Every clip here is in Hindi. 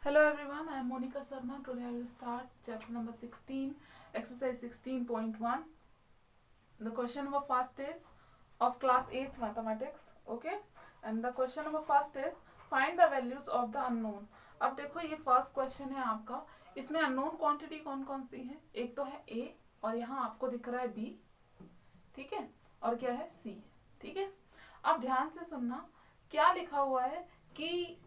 Hello everyone, I am Monica Sharma. Today I will start chapter number 16, exercise 16.1. The question number first is of class 8 mathematics, okay? And the question number first is find the values of the unknown. अब देखो ये फर्स्ट क्वेश्चन है आपका, इसमें अननोन क्वांटिटी कौन कौन सी है? एक तो है A और यहाँ आपको दिख रहा है B, ठीक है, और क्या है C, ठीक है। अब ध्यान से सुनना, क्या लिखा हुआ है कि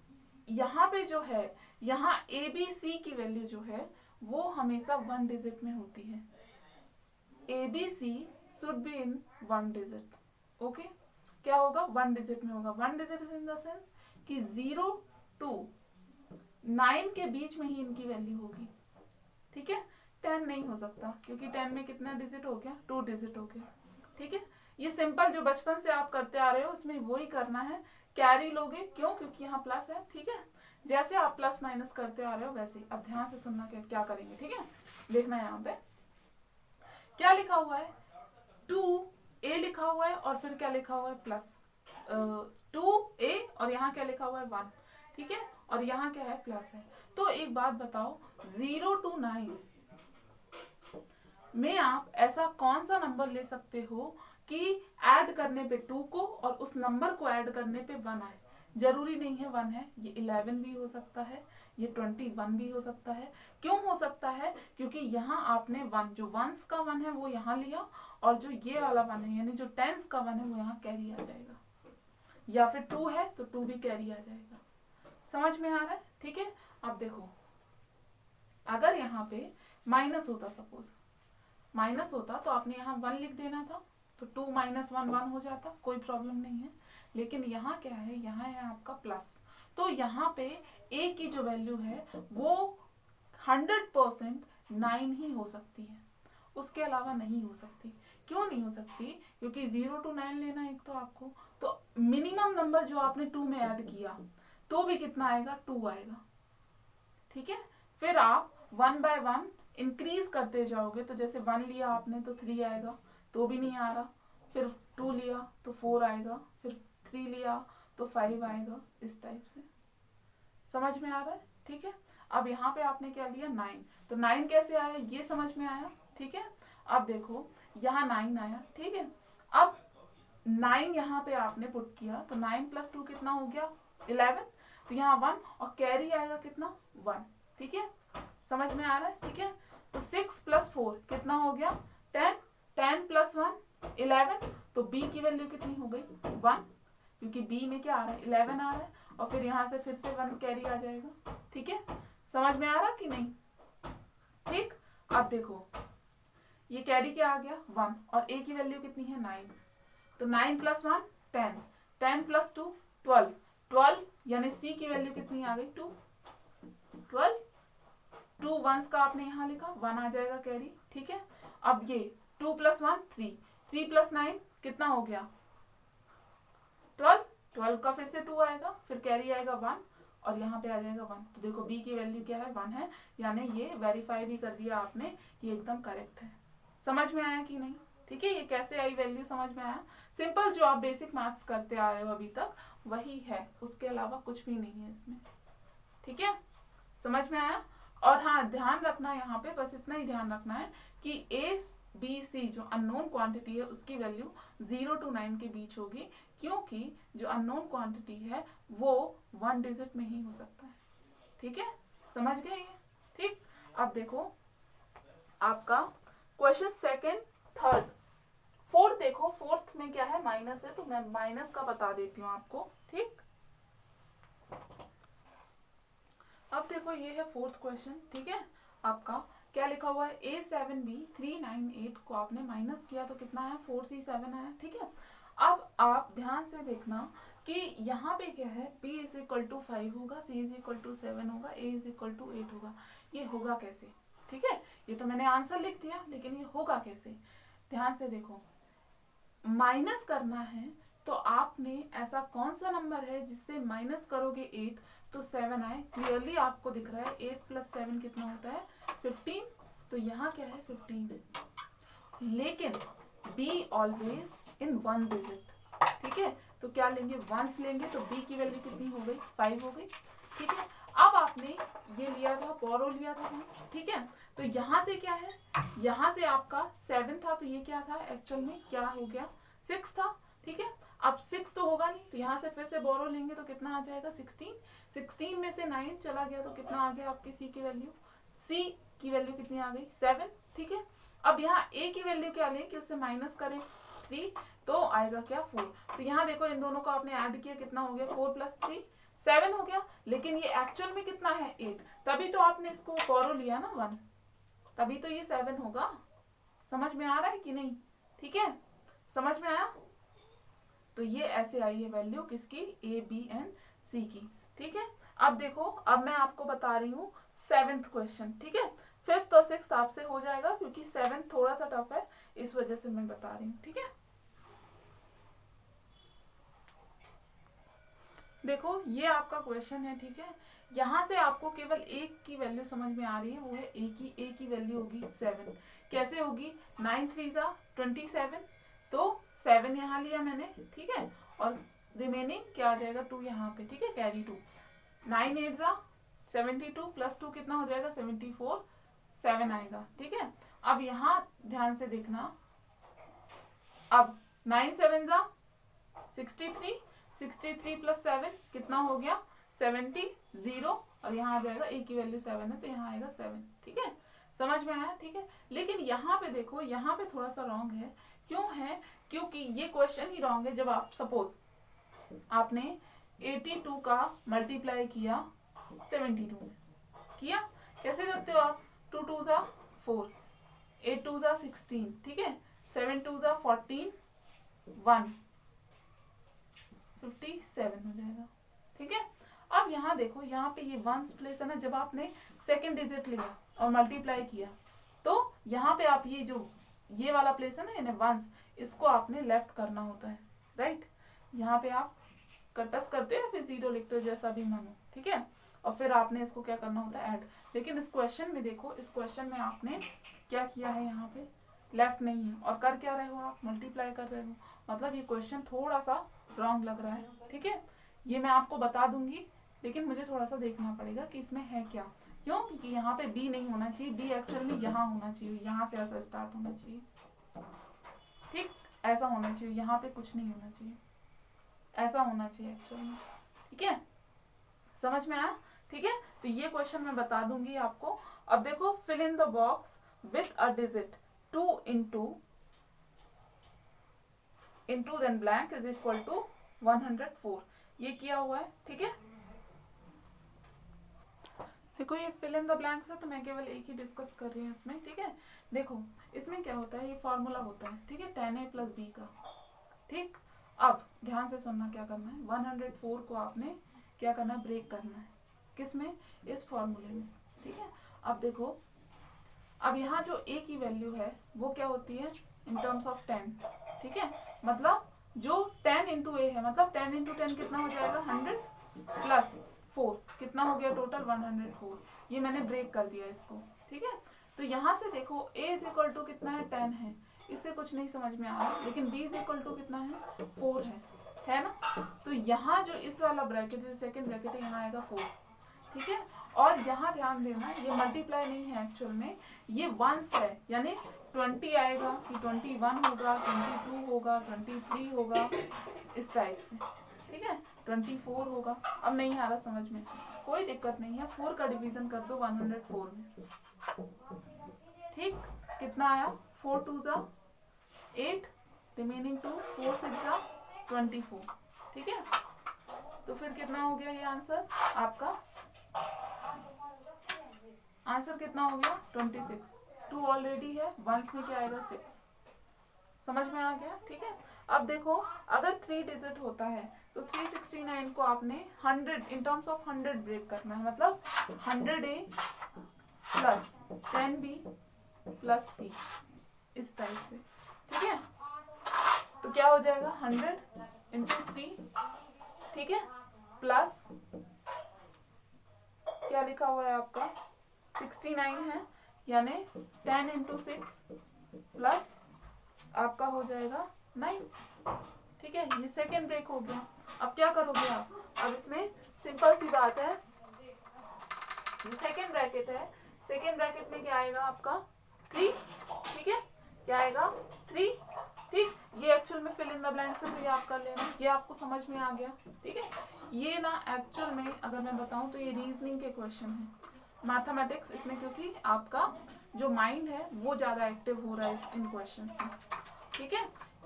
यहाँ पे जो है, यहाँ ए बी सी की वैल्यू जो है वो हमेशा 1 डिजिट में होती है। A B C should be in 1 digit, okay. क्या होगा? 1 डिजिट में होगा। 1 डिजिट इन द सेंस कि 0 to 9 के बीच में ही इनकी वैल्यू होगी, ठीक है। 10 नहीं हो सकता क्योंकि 10 में कितना डिजिट हो गया? 2 डिजिट हो गया, ठीक है। ये सिंपल जो बचपन से आप करते आ रहे हो उसमें वही करना है। कैरी लोगे, क्यों? क्योंकि यहाँ प्लस है, ठीक है। जैसे आप प्लस माइनस करते आ रहे हो वैसे। अब ध्यान से सुनना क्या करेंगे, ठीक है। देखना है यहाँ पे क्या लिखा हुआ है, 2a लिखा हुआ है और फिर क्या लिखा हुआ है? प्लस 2a और यहाँ क्या लिखा हुआ है? 1, ठीक है। और यहाँ क्या है? प्लस है। तो एक बात बताओ, 0 to 9 में आप ऐसा कौन सा नंबर ले सकते हो कि ऐड करने पे 2 को और उस नंबर को ऐड करने पे 1 आए? जरूरी नहीं है 1 है, ये 11 भी हो सकता है, ये 21 भी हो सकता है। क्यों हो सकता है? क्योंकि यहाँ आपने 1, जो वंस का 1 है वो यहाँ लिया, और जो ये वाला 1 है यानी जो टेंस का 1 है वो यहाँ कैरी आ जाएगा, या फिर 2 है तो 2 भी कैरी आ जाएगा। समझ में आ रहा है? ठीक है। अब देखो, अगर यहाँ पे माइनस होता, सपोज माइनस होता तो आपने यहाँ 1 लिख देना था, तो 2 - 1 1 हो जाता, कोई प्रॉब्लम नहीं है। लेकिन यहाँ क्या है? यहाँ है आपका प्लस। तो यहाँ पे a की जो वैल्यू है वो 100% 9 ही हो सकती है, उसके अलावा नहीं हो सकती। क्यों नहीं हो सकती? क्योंकि 0 to 9 लेना एक तो आपको, तो मिनिमम नंबर जो आपने 2 में ऐड किया तो भी कितना आएगा? 2 आएगा, ठीक है। फिर आप 1 by 1 इंक्रीज करते जाओगे, तो जैसे 1 लिया आपने तो 3 आएगा, तो भी नहीं आ रहा। फिर 2 लिया तो 4 आएगा, फिर 3 लिया तो 5 आएगा, इस टाइप से। समझ में आ रहा है? ठीक है। अब यहाँ पे आपने क्या लिया? 9, तो 9 कैसे आया ये समझ में आया, ठीक है। अब देखो यहाँ 9 आया, ठीक है। अब 9 यहाँ पे आपने पुट किया तो 9 + 2 कितना हो गया? 11। तो यहाँ 1 और कैरी आएगा कितना? 1, ठीक है। समझ में आ रहा है? ठीक है। तो 6 + 4 कितना हो गया? 10। 10 + 1 11। तो b की वैल्यू कितनी हो गई? 1, क्योंकि b में क्या आ रहा है? 11 आ रहा है, और फिर यहाँ से फिर से 1 कैरी आ जाएगा, ठीक है। समझ में आ रहा कि नहीं? ठीक। अब देखो ये कैरी क्या आ गया? 1, और a की वैल्यू कितनी है? 9। तो 9 + 1 10, 10 + 2 12, 12 यानी c की वैल्यू कितनी आ गई? 2, 12। 2 वंस का आपने यहाँ लिखा, 1 आ जाएगा कैरी, ठीक है। अब ये 2 + 1 3, 3 + 9 कितना हो गया? 12, 12 का फिर से 2 आएगा, फिर कैरी आएगा 1, और यहाँ पे आ जाएगा 1। तो देखो b की वैल्यू क्या है? 1 है, यानी ये वेरीफाई भी कर दिया आपने, ये एकदम करेक्ट है। समझ में आया कि नहीं? ठीक है। ये कैसे आई वैल्यू समझ में आया? सिंपल जो आप बेसिक मैथ्स करते आ रहे हो अभी तक वही है, उसके अलावा कुछ भी नहीं है इसमें, ठीक है। समझ में आया? और हाँ, ध्यान रखना यहाँ पे, बस इतना ही ध्यान रखना है कि a b c जो अननोन क्वांटिटी है उसकी वैल्यू 0 to 9 के बीच होगी, क्योंकि जो अननोन क्वांटिटी है वो 1 डिजिट में ही हो सकता है, ठीक है। समझ गए ये? ठीक। अब देखो आपका क्वेश्चन सेकंड, थर्ड, फोर्थ देखो। फोर्थ में क्या है? माइनस है, तो मैं माइनस का बता देती हूँ आपको, ठीक। अब देखो ये है फोर्थ क्वेश्चन, ठीक है। आपका क्या लिखा हुआ है? A7B 398 को आपने माइनस किया तो कितना आया? 4C7 आया, ठीक है। अब आप ध्यान से देखना कि यहाँ पे क्या है? B = 5 होगा, C = 7 होगा, A = 8 होगा। ये होगा कैसे? ठीक है। ये तो मैंने आंसर लिख दिया, लेकिन ये होगा कैसे? ध्यान से देखो, माइनस करना है तो आपने ऐसा कौन सा नंबर है जिससे माइनस करोगे 8 तो 7 आए? क्लियरली आपको दिख रहा है 8 + 7 कितना होता है? 15। तो यहाँ क्या है? 15 है। लेकिन बी ऑलवेज इन 1 डिजिट, ठीक है। तो क्या लेंगे? वंस लेंगे, तो बी की वैल्यू कितनी हो गई? 5 हो गई, ठीक है। अब आपने लिया था, बोरो लिया था भाई, ठीक है। तो यहाँ से क्या है, यहाँ से आपका 7 था, तो ये क्या था एक्चुअल में, क्या हो गया 6 था, ठीक है। अब 6 तो होगा नहीं, तो यहाँ से फिर से बोरो लेंगे तो कितना आ जाएगा 16। 16 में से 9 चला गया तो कितना आ गया आपकी सी की वैल्यू, सी की वैल्यू कितनी आ गई 7, ठीक है। अब यहाँ ए की वैल्यू क्या लें कि उससे माइनस करें 3, तो आएगा क्या 4। तो यहाँ देखो इन दोनों को आपने ऐड किया, कितना हो गया 4 + 3 7 हो गया, लेकिन ये एक्चुअल में कितना है 8, तभी तो आपने इसको बोरो लिया ना 1, तभी तो ये 7 होगा। समझ में आ रहा है कि नहीं, ठीक है, समझ में आया। तो ये ऐसे आई है वैल्यू किसकी, ए बी एंड सी की, ठीक है। अब देखो, अब मैं आपको बता रही हूँ 7th क्वेश्चन, ठीक है। 5th और 6th आपसे हो जाएगा, क्योंकि 7th थोड़ा सा टफ है, इस वजह से मैं बता रही हूँ, ठीक है। देखो ये आपका क्वेश्चन है, ठीक है। यहाँ से आपको केवल एक की वैल्यू समझ में आ रही है, वो है ए की वैल्यू होगी 7। कैसे होगी, 9 3 27, तो 7 यहाँ लिया मैंने, ठीक है, और रिमेनिंग क्या आ जाएगा 2 यहाँ पे, ठीक है, कैरी 2। 9 8 72 + 2 कितना हो जाएगा 74, 7 आएगा, ठीक है। अब यहाँ ध्यान से देखना, अब 9 7 63, 63 + 7 कितना हो गया 70, 0, और यहाँ आ जाएगा ए की वैल्यू 7 है, तो यहाँ आएगा 7, ठीक है, समझ में आया, ठीक है। लेकिन यहाँ पे देखो, यहाँ पे थोड़ा सा रॉन्ग है, क्यों है, क्योंकि ये क्वेश्चन ही रॉन्ग है। जब आप सपोज आपने 82 का मल्टीप्लाई किया 72 में, किया कैसे करते हो आप, 2 2 4, 8 2 16, ठीक है, 7 2 14, 1 57 हो जाएगा, ठीक है। अब यहाँ देखो, यहाँ पे ये वंस प्लेस है ना, जब आपने सेकंड डिजिट लिया और मल्टीप्लाई किया, तो यहाँ पे आप ये जो ये वाला प्लेस है ना, यानी वंस, इसको आपने लेफ्ट करना होता है, राइट। यहाँ पे आप कटस करते हो या फिर 0 लिखते हो, जैसा भी मन हो, ठीक है, और फिर आपने इसको क्या करना होता है ऐड। लेकिन इस क्वेश्चन में देखो, इस क्वेश्चन में आपने क्या किया है, यहाँ पे लेफ्ट नहीं है, और कर क्या रहे हो आप, मल्टीप्लाई कर रहे हो, मतलब ये क्वेश्चन थोड़ा सा रॉन्ग लग रहा है, ठीक है। ये मैं आपको बता दूंगी, लेकिन मुझे थोड़ा सा देखना पड़ेगा कि इसमें है क्या, क्यों, क्योंकि यहाँ पे बी नहीं होना चाहिए, बी एक्चुअल में यहाँ होना चाहिए, यहाँ से ऐसा स्टार्ट होना चाहिए, ठीक, ऐसा होना चाहिए, यहाँ पे कुछ नहीं होना चाहिए, ऐसा होना चाहिए एक्चुअल में, ठीक है, समझ में आया, ठीक है। तो ये क्वेश्चन मैं बता दूंगी आपको। अब देखो, fill in the box with a digit 2 into then blank is equal to 104, ये किया हुआ है, ठीक है। देखो ये फिल इन द ब्लैंक्स है, तो मैं केवल एक ही डिस्कस कर रही हूँ इसमें, ठीक है। देखो इसमें क्या होता है, ये फॉर्मूला होता है, ठीक है, tan a + b का, ठीक। अब ध्यान से सुनना, क्या करना है, 104 को आपने क्या करना है, ब्रेक करना है, किसमें, इस फॉर्मूले में, ठीक है। अब देखो, अब यहाँ जो a की वैल्यू है वो क्या होती है इन टर्म्स ऑफ 10, ठीक है, मतलब जो 10 × a है, मतलब 10 × 10 कितना हो जाएगा 100 + 4 कितना हो गया टोटल 104, ये मैंने ब्रेक कर दिया इसको, ठीक है। तो यहाँ से देखो a = कितना है 10 है, इससे कुछ नहीं समझ में आ रहा, लेकिन b = कितना है 4 है ना। तो यहाँ जो इस वाला ब्रैकेट, जो सेकंड ब्रैकेट है, यहाँ आएगा 4, ठीक है। और यहाँ ध्यान देना, ये मल्टीप्लाई नहीं है एक्चुअल में, ये वंस है, यानी 20 आएगा कि 21 होगा, 22 होगा, 23 होगा, इस टाइप से, ठीक है, 24 होगा। अब नहीं आ रहा समझ में, कोई दिक्कत नहीं है, 4 का डिवीजन कर दो 104 में, ठीक, कितना आया 4 2 8, रिमेनिंग 2, 4 6 24, ठीक है। तो फिर कितना हो गया ये आंसर आपका, आंसर कितना हो गया 26, 2 ऑलरेडी है, वंस में क्या आएगा 6, समझ में आ गया, ठीक है। अब देखो, अगर 3 डिजिट होता है तो 369 को आपने 100 इन टर्म्स ऑफ 100 ब्रेक करना है, मतलब 100a + 10b + c, इस टाइप से, ठीक है। तो क्या हो जाएगा 100 × 3, ठीक है, प्लस क्या लिखा हुआ है आपका 69 है, यानी 10 × 6 प्लस आपका हो जाएगा 9, ठीक है। ये सेकेंड ब्रेक हो गया। अब क्या करोगे आप, अब इसमें सिंपल सी बात है, जो सेकेंड ब्रैकेट है, सेकेंड ब्रैकेट में क्या आएगा आपका 3, ठीक है, क्या आएगा 3, ठीक। ये एक्चुअल में फिल इन द ब्लैंक्स है, तो ये आप कर लेना, ये आपको समझ में आ गया, ठीक है। ये ना एक्चुअल में अगर मैं बताऊं तो ये रीजनिंग के क्वेश्चन है, मैथमेटिक्स इसमें, क्योंकि आपका जो माइंड है वो ज्यादा एक्टिव हो रहा है इन क्वेश्चंस में, ठीक है।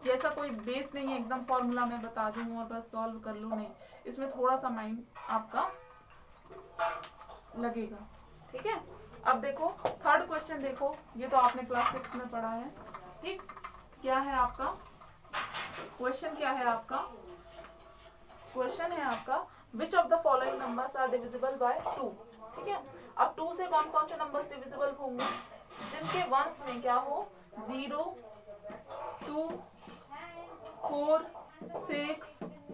ये ऐसा कोई बेस नहीं है एकदम फॉर्मूला में बता दूं और बस सॉल्व कर लो, नहीं, इसमें थोड़ा सा माइंड आपका लगेगा, ठीक है। अब देखो थर्ड क्वेश्चन देखो, ये तो आपने क्लास 6 में पढ़ा है, ठीक। क्या है आपका क्वेश्चन, क्या है आपका क्वेश्चन है आपका which of the following numbers are divisible by 2, ठीक है। अब 2 से कौन कौन से नंबर्स डिविजिबल होंगे, जिनके वंस में क्या हो 0, 2, 4, 6,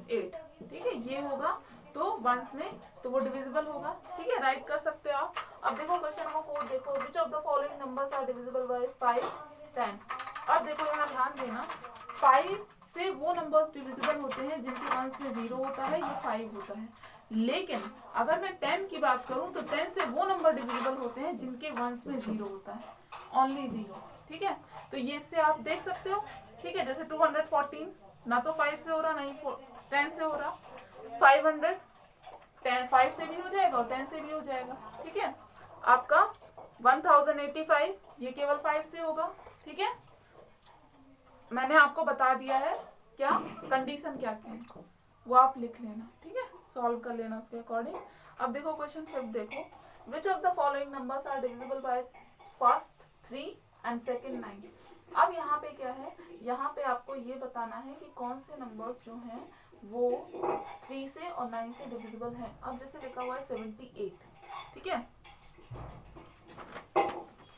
8, ठीक है, ये होगा तो वंस में तो वो डिविजिबल होगा, ठीक है, राइट कर सकते हो आप। अब देखो क्वेश्चन नंबर 4 देखो, which of the following numbers are divisible by 5, 10। अब देखो यहाँ ध्यान देना, 5 से वो नंबर्स डिविजिबल होते हैं जिनके वंस में 0 होता है या 5 होता है, लेकिन अगर मैं 10 की बात करूं तो 10 से वो नंबर डिविजिबल होते हैं जिनके वंस में 0 होता है, ओनली 0, ठीक है। तो ये इससे आप देख सकते हो, ठीक है। जैसे 214 ना तो 5 से हो रहा, नहीं 10 से हो रहा, 500 5 से भी हो जाएगा और 10 से भी हो जाएगा, ठीक है। आपका 1085 ये केवल 5 से होगा, ठीक है। मैंने आपको बता दिया है क्या कंडीशन क्या क्या है, वो आप लिख लेना, ठीक है, सॉल्व कर लेना उसके अकॉर्डिंग। अब देखो क्वेश्चन 5 देखो, which of the following numbers are divisible by first 3 and second 9। अब यहाँ पे क्या है, यहाँ पे आपको ये बताना है कि कौन से नंबर्स जो हैं वो 3 से और 9 से डिविजिबल हैं। अब जैसे लिखा हुआ है 78, ठीक है।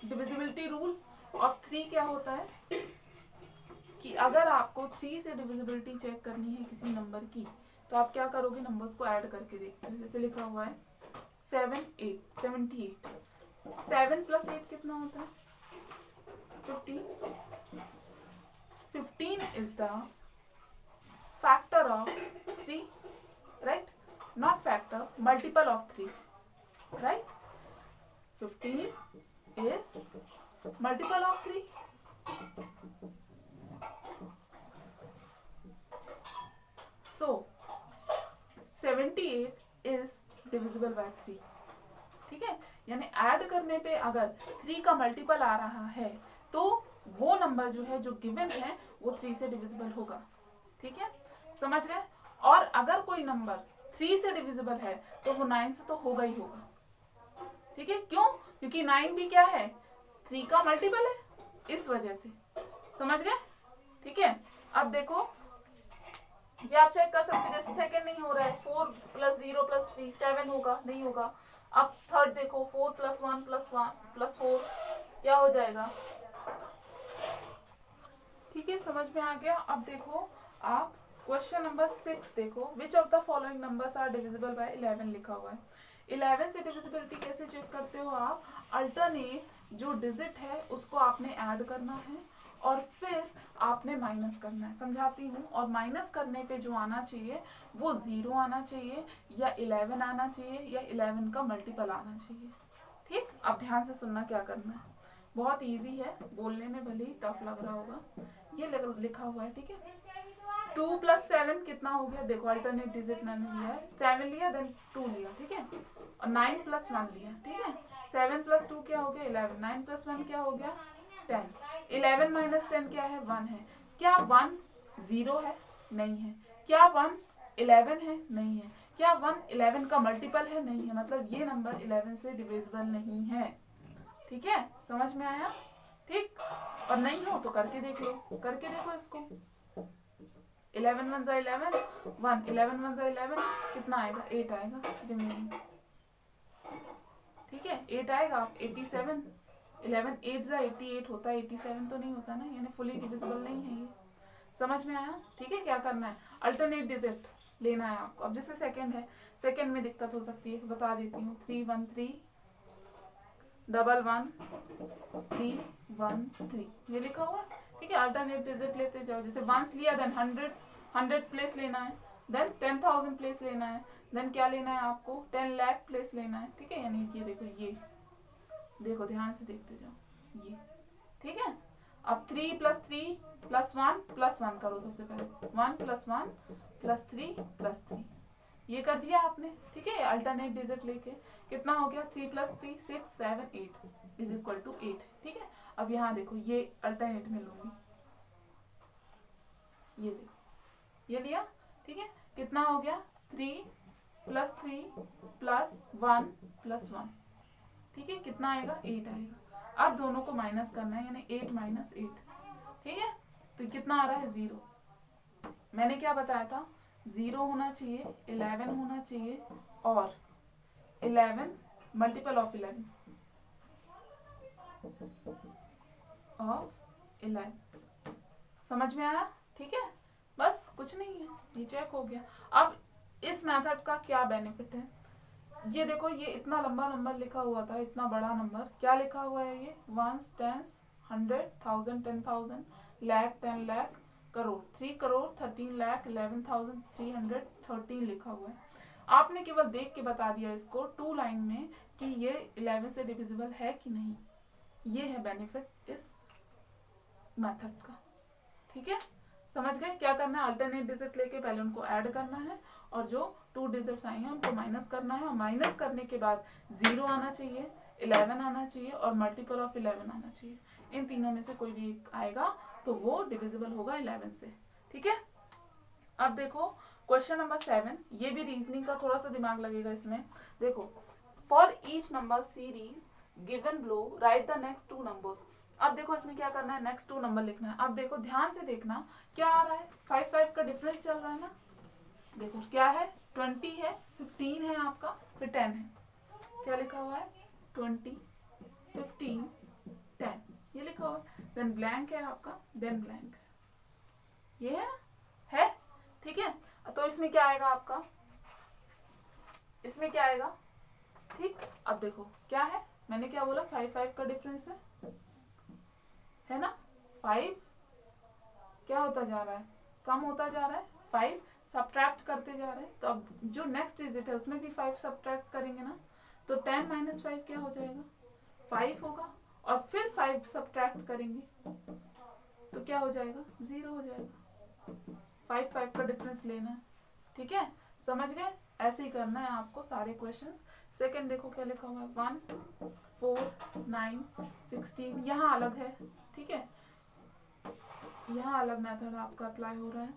डिविजिबिलिटी रूल ऑफ 3 क्या होता है कि अगर आपको 3 से डिविजिबिलिटी चेक करनी है किसी नंबर की, तो आप क्या करोगे, नंबर्स को ऐड करके देखते हैं। जैसे लिखा हुआ है 78, 7 प्लस 8 कितना होता है 15, 15 is the factor of 3, right, not factor, multiple of 3, right, 15 is multiple of 3। So 78 is divisible by 3, ठीक है। यानी ऐड करने पे अगर 3 का मल्टीपल आ रहा है तो वो नंबर जो है जो गिवन है वो 3 से डिविजिबल होगा, ठीक है, समझ गए। और अगर कोई नंबर 3 से डिविजिबल है तो वो 9 से तो होगा ही होगा, ठीक है। क्यों, क्योंकि 9 भी क्या है 3 का मल्टीपल है, इस वजह से, समझ गए, ठीक है। अब देखो ये आप चेक कर सकते हैं, जैसे सेकंड नहीं हो रहा है, 4 + 0 + 3 7 होगा, नहीं होगा। अब थर्ड देखो 4 + 1 + 4 क्या हो जाएगा, ठीक है, समझ में आ गया। अब देखो आप क्वेश्चन नंबर 6 देखो, which of the following numbers are divisible by 11 लिखा हुआ है। 11 से डिविजिबिलिटी कैसे चेक करते हो आप, अल्टरनेट जो डिजिट है उसको आपने ऐड करना है और फिर आपने माइनस करना है, समझाती हूँ। और माइनस करने पे जो आना चाहिए वो 0 आना चाहिए या 11 आना चाहिए या 11 का मल्टीपल आना चाहिए, ठीक। अब ध्यान से सुनना क्या करना है, बहुत इजी है, बोलने में भले ही टफ लग रहा होगा। ये लिखा हुआ है, ठीक है। 2 + 7 कितना हो गया, देखो अल्टरनेट डिजिट मैंने लिया है, 7 लिया देन 2 लिया, ठीक है, और 9 + 1 लिया, ठीक है। 7 + 2 क्या हो गया 11, 9 + 1 क्या हो गया 10, 11 - 10 क्या है 1 है। क्या 1 0 है, नहीं है। क्या 1 11 है, नहीं है। क्या 1 11 का मल्टीपल है, नहीं है। मतलब ये नंबर 11 से डिविजिबल नहीं है, ठीक है, समझ में आया, ठीक। और नहीं हो तो करके देख लो, करके देखो इसको, 11 × 1 = 11, 1 11 × 1 = 11, कितना आएगा 8 आएगा रिमेनिंग, ठीक है, 8 आएगा। 87, 11 8 × 88 होता है, 87 तो नहीं होता ना, यानी फुली डिविजिबल नहीं है ये, समझ में आया, ठीक है। क्या करना है, अल्टरनेट डिजिट लेना है आपको। अब जैसे सेकंड है, सेकंड में दिक्कत हो सकती है, बता देती हूँ, 3 1 3 1 1 3 1 3 ये लिखा हुआ, ठीक है। अल्टरनेट डिजिट लेते जाओ, जैसे 1 लिया देन 100 प्लेस लेना है, देन 10,000 प्लेस लेना है, देन क्या लेना है आपको, 10 लाख प्लस लेना है, ठीक है। यानी ये देखो, ये देखो ध्यान से देखते जाओ, ये ठीक है। अब 3 + 3 + 1 करो सबसे पहले, 1 + 1 + 3 + 3, ये कर दिया आपने, ठीक है। अल्टरनेट डिजिट लेके कितना हो गया, 3 + 3 6 7 8 = 8, ठीक है। अब यहाँ देखो, ये अल्टरनेट में लूंगी, ये देखो, ये लिया, ठीक है। कितना हो गया, 3 + 3 + 1 + 1, ठीक है। कितना आएगा, 8 आएगा। अब दोनों को माइनस करना है, यानी 8 - 8, ठीक है। तो कितना आ रहा है, 0। मैंने क्या बताया था, 0 होना चाहिए, 11 होना चाहिए, और 11 मल्टीपल ऑफ 11 ऑफ 11, समझ में आया, ठीक है। बस कुछ नहीं है, ये चेक हो गया। अब इस मेथड का क्या बेनिफिट है, ये देखो, ये इतना लंबा नंबर लिखा हुआ था, इतना बड़ा नंबर, क्या लिखा हुआ है ये, 1s 10s 100 1000 10,000 लाख 10 लाख करोड़, 3 करोड़ 13 लाख 11,313 लिखा हुआ है। आपने केवल देख के बता दिया इसको 2 लाइन में कि ये 11 से डिविजिबल है कि नहीं। ये है बेनिफिट इस मेथड का, ठीक है। समझ गए, क्या करना है, अल्टरनेट डिजिट लेके पहले उनको ऐड करना है, और जो 2 डिजिट्स आई हैं उनको माइनस करना है, और माइनस करने के बाद 0 आना चाहिए, 11 आना चाहिए, और मल्टीपल ऑफ 11 आना चाहिए। इन तीनों में से कोई भी एक आएगा तो वो डिविजिबल होगा 11 से, ठीक है। अब देखो क्वेश्चन नंबर 7, ये भी रीजनिंग का थोड़ा सा दिमाग लगेगा इसमें। देखो, for each number series given below right the next 2 numbers. अब देखो इसमें क्या करना है, नेक्स्ट 2 नंबर लिखना है। अब देखो ध्यान से देखना, क्या आ रहा है, 5 5 का डिफरेंस चल रहा है ना। देखो क्या है, 20 है, 15 है आपका, फिर 10 है। क्या लिखा हुआ है, 20 15 10, ये लिखा हुआ है। देन ब्लैंक है आपका, देन ब्लैंक, ये है, ठीक है। तो इसमें क्या आएगा आपका, इसमें क्या आएगा, ठीक। अब देखो क्या है, मैंने क्या बोला, 5 5 का डिफरेंस है ना। 5 क्या होता जा रहा है, कम होता जा रहा है, 5 सब्ट्रैक्ट करते जा रहे हैं। तो अब जो नेक्स्ट डिजिट है उसमें भी 5 सब्ट्रैक्ट करेंगे ना, तो 10 - 5 क्या हो जाएगा, 5 होगा, और फिर 5 सब्ट्रैक्ट करेंगे तो क्या हो जाएगा, 0 हो जाएगा। 5 5 का डिफरेंस लेना है, ठीक है। समझ गए, ऐसे ही करना है आपको सारे क्वेश्चंस। सेकंड देखो क्या लिखा हुआ है, 1 4 9 16, यहाँ अलग है, ठीक है। यहाँ अलग मेथड आपका अप्लाई हो रहा है।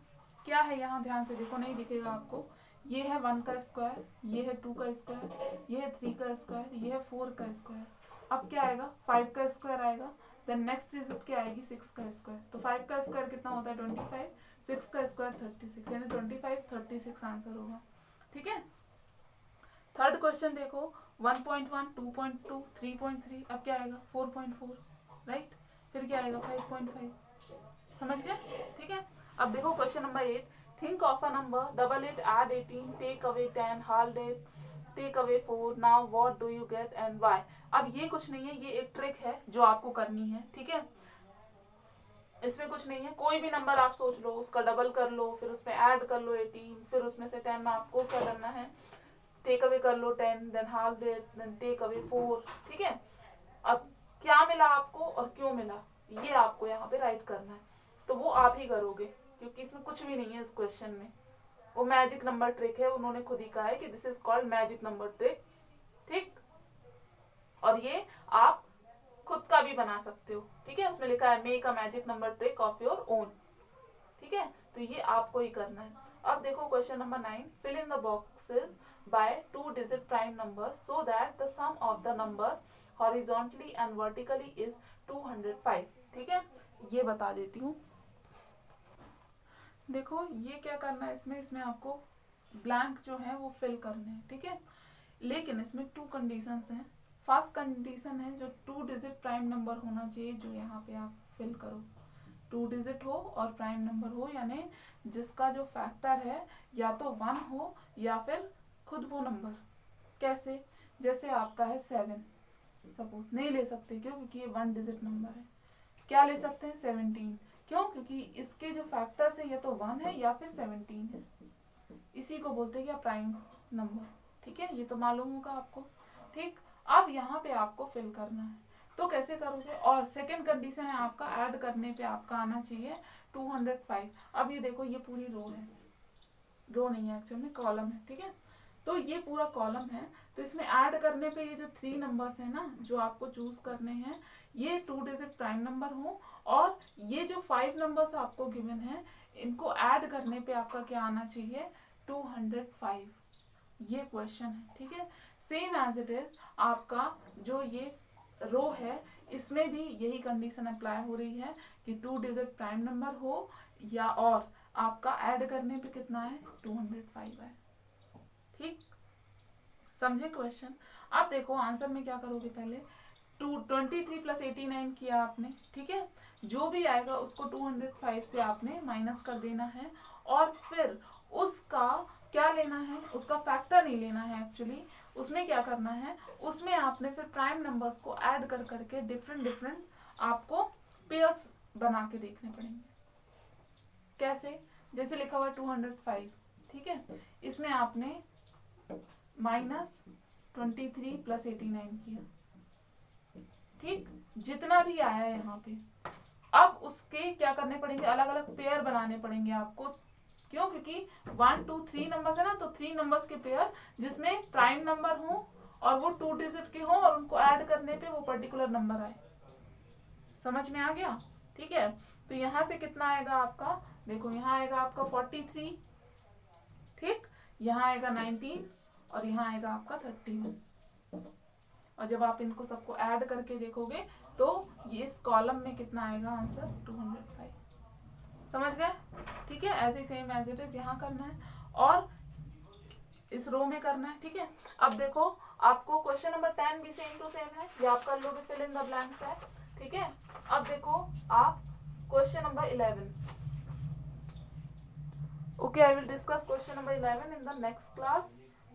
क्या है यहाँ, ध्यान से देखो, नहीं दिखेगा आपको। ये है 1 का स्क्वायर, ये है 2 का स्क्वायर, ये है 3 का स्क्वायर, ये है 4 का स्क्वायर। अब क्या आएगा, 5 का स्क्वायर आएगा, देन नेक्स्ट डिजिट क्या आएगी, 6 का स्क्वायर। तो 5 का स्क्वायर कितना होता है, 25, 6 का स्क्वायर 36, यानी 25 36 आंसर होगा, ठीक है। थर्ड क्वेश्चन देखो, 1.1 2.2 3.3, अब क्या आएगा, 4.4, राइट। फिर क्या आएगा, 5.5, समझ गए, ठीक है। अब देखो question number 8, think of a number, double it, add 18, take away 10, half it, take away 4, now what do you get and why. अब ये कुछ नहीं है, ये एक ट्रिक है जो आपको करनी है, ठीक है। इसमें कुछ नहीं है, कोई भी नंबर आप सोच लो, उसका डबल कर लो, फिर उसमें ऐड कर लो 18, फिर उसमें से 10 आपको क्या करना है, टेक अवे कर लो 10, then half it, then take away 4, ठीक है। अब क्या मिला आपको और क्यों मिला, ये आपको यहाँ पे राइट करना है। तो वो आप ही करोगे, क्योंकि इसमें कुछ भी नहीं है इस क्वेश्चन में। वो मैजिक नंबर ट्रिक है, उन्होंने खुद ही कहा है कि this is called magic number trick, ठीक। और ये आप खुद का भी बना सकते हो, ठीक है। उसमें लिखा है make a magic number trick of your own, ठीक है। तो ये आपको ही करना है। अब देखो question number 9, fill in the boxes by 2 digit prime numbers so that the sum of the numbers horizontally and vertically is 205, ठीक है। ये बता देती हूँ, देखो ये क्या करना है, इसमें आपको ब्लैंक जो है वो फिल करने हैं, ठीक है। लेकिन इसमें 2 कंडीशंस हैं। फर्स्ट कंडीशन है जो 2 डिजिट प्राइम नंबर होना चाहिए, जो यहाँ पे आप फिल करो, 2 डिजिट हो और प्राइम नंबर हो, यानी जिसका जो फैक्टर है या तो 1 हो या फिर खुद वो नंबर। कैसे, जैसे आपका है 7, सपोज नहीं ले सकते, क्यों, क्योंकि ये 1 डिजिट नंबर है। क्या ले सकते हैं, 17, क्यों, क्योंकि इसके जो फैक्टर्स है या तो 1 है या फिर 17 है। इसी को बोलते हैं क्या, प्राइम नंबर। ठीक है, ये तो मालूम होगा आपको। ठीक, अब यहाँ पे आपको फिल करना है, तो कैसे करोगे? और सेकंड कंडीशन है आपका ऐड करने पे आपका आना चाहिए 205। अब ये देखो, ये पूरी रो है, रो नहीं है एक्चुअली में, कॉलम है। ठीक है, तो ये पूरा कॉलम है, तो इसमें ऐड करने पे ये जो 3 नंबर्स है ना जो आपको चूज करने हैं, ये 2 डिजिट प्राइम नंबर हो, और ये जो 5 नंबर्स आपको गिवन है इनको ऐड करने पे आपका क्या आना चाहिए? 205। ये क्वेश्चन है। ठीक है, सेम एज इट इज आपका जो ये रो है इसमें भी यही कंडीशन अप्लाई हो रही है कि 2 डिजिट प्राइम नंबर हो या और आपका ऐड करने पे कितना है? 205 है। ठीक, समझे क्वेश्चन? अब देखो आंसर में क्या करोगे, पहले 23 प्लस 89 किया आपने। ठीक है, जो भी आएगा उसको 205 से आपने माइनस कर देना है, और फिर उसका क्या लेना है? उसका फैक्टर नहीं लेना है एक्चुअली। उसमें क्या करना है, उसमें आपने फिर प्राइम नंबर्स को ऐड कर करके डिफरेंट डिफरेंट आपको पेयर्स बना के देखने पड़ेंगे। कैसे? जैसे लिखा हुआ है 205। ठीक है, इसमें आपने माइनस 23 प्लस 89 किया। ठीक, जितना भी आया है यहाँ पे, अब उसके क्या करने पड़ेंगे? अलग अलग पेयर बनाने पड़ेंगे आपको। क्यों? क्योंकि 1 2 3 नंबर्स है ना, तो 3 नंबर्स के पेयर जिसमें प्राइम नंबर हो और वो 2 डिजिट के हो और उनको ऐड करने पे वो पर्टिकुलर नंबर आए। समझ में आ गया? ठीक है, तो यहाँ से कितना आएगा आपका? देखो यहाँ आएगा आपका 43। ठीक, यहाँ आएगा 19 और यहाँ आएगा आपका 31। और जब आप इनको सबको ऐड करके देखोगे तो ये इस कॉलम में कितना आएगा आंसर? 205। समझ गए? ठीक है, ऐसे ही सेम एज इट इज यहाँ करना है और इस रो में करना है। ठीक है, अब देखो आपको क्वेश्चन नंबर 10 भी सेम टू सेम है, ये आप कर लोगे, फिल इन द ब्लैंक्स है। ठीक है, अब देखो आप question number 11। Okay, I will discuss question number 11 in the next class.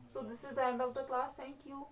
So this is the end of the class. Thank you.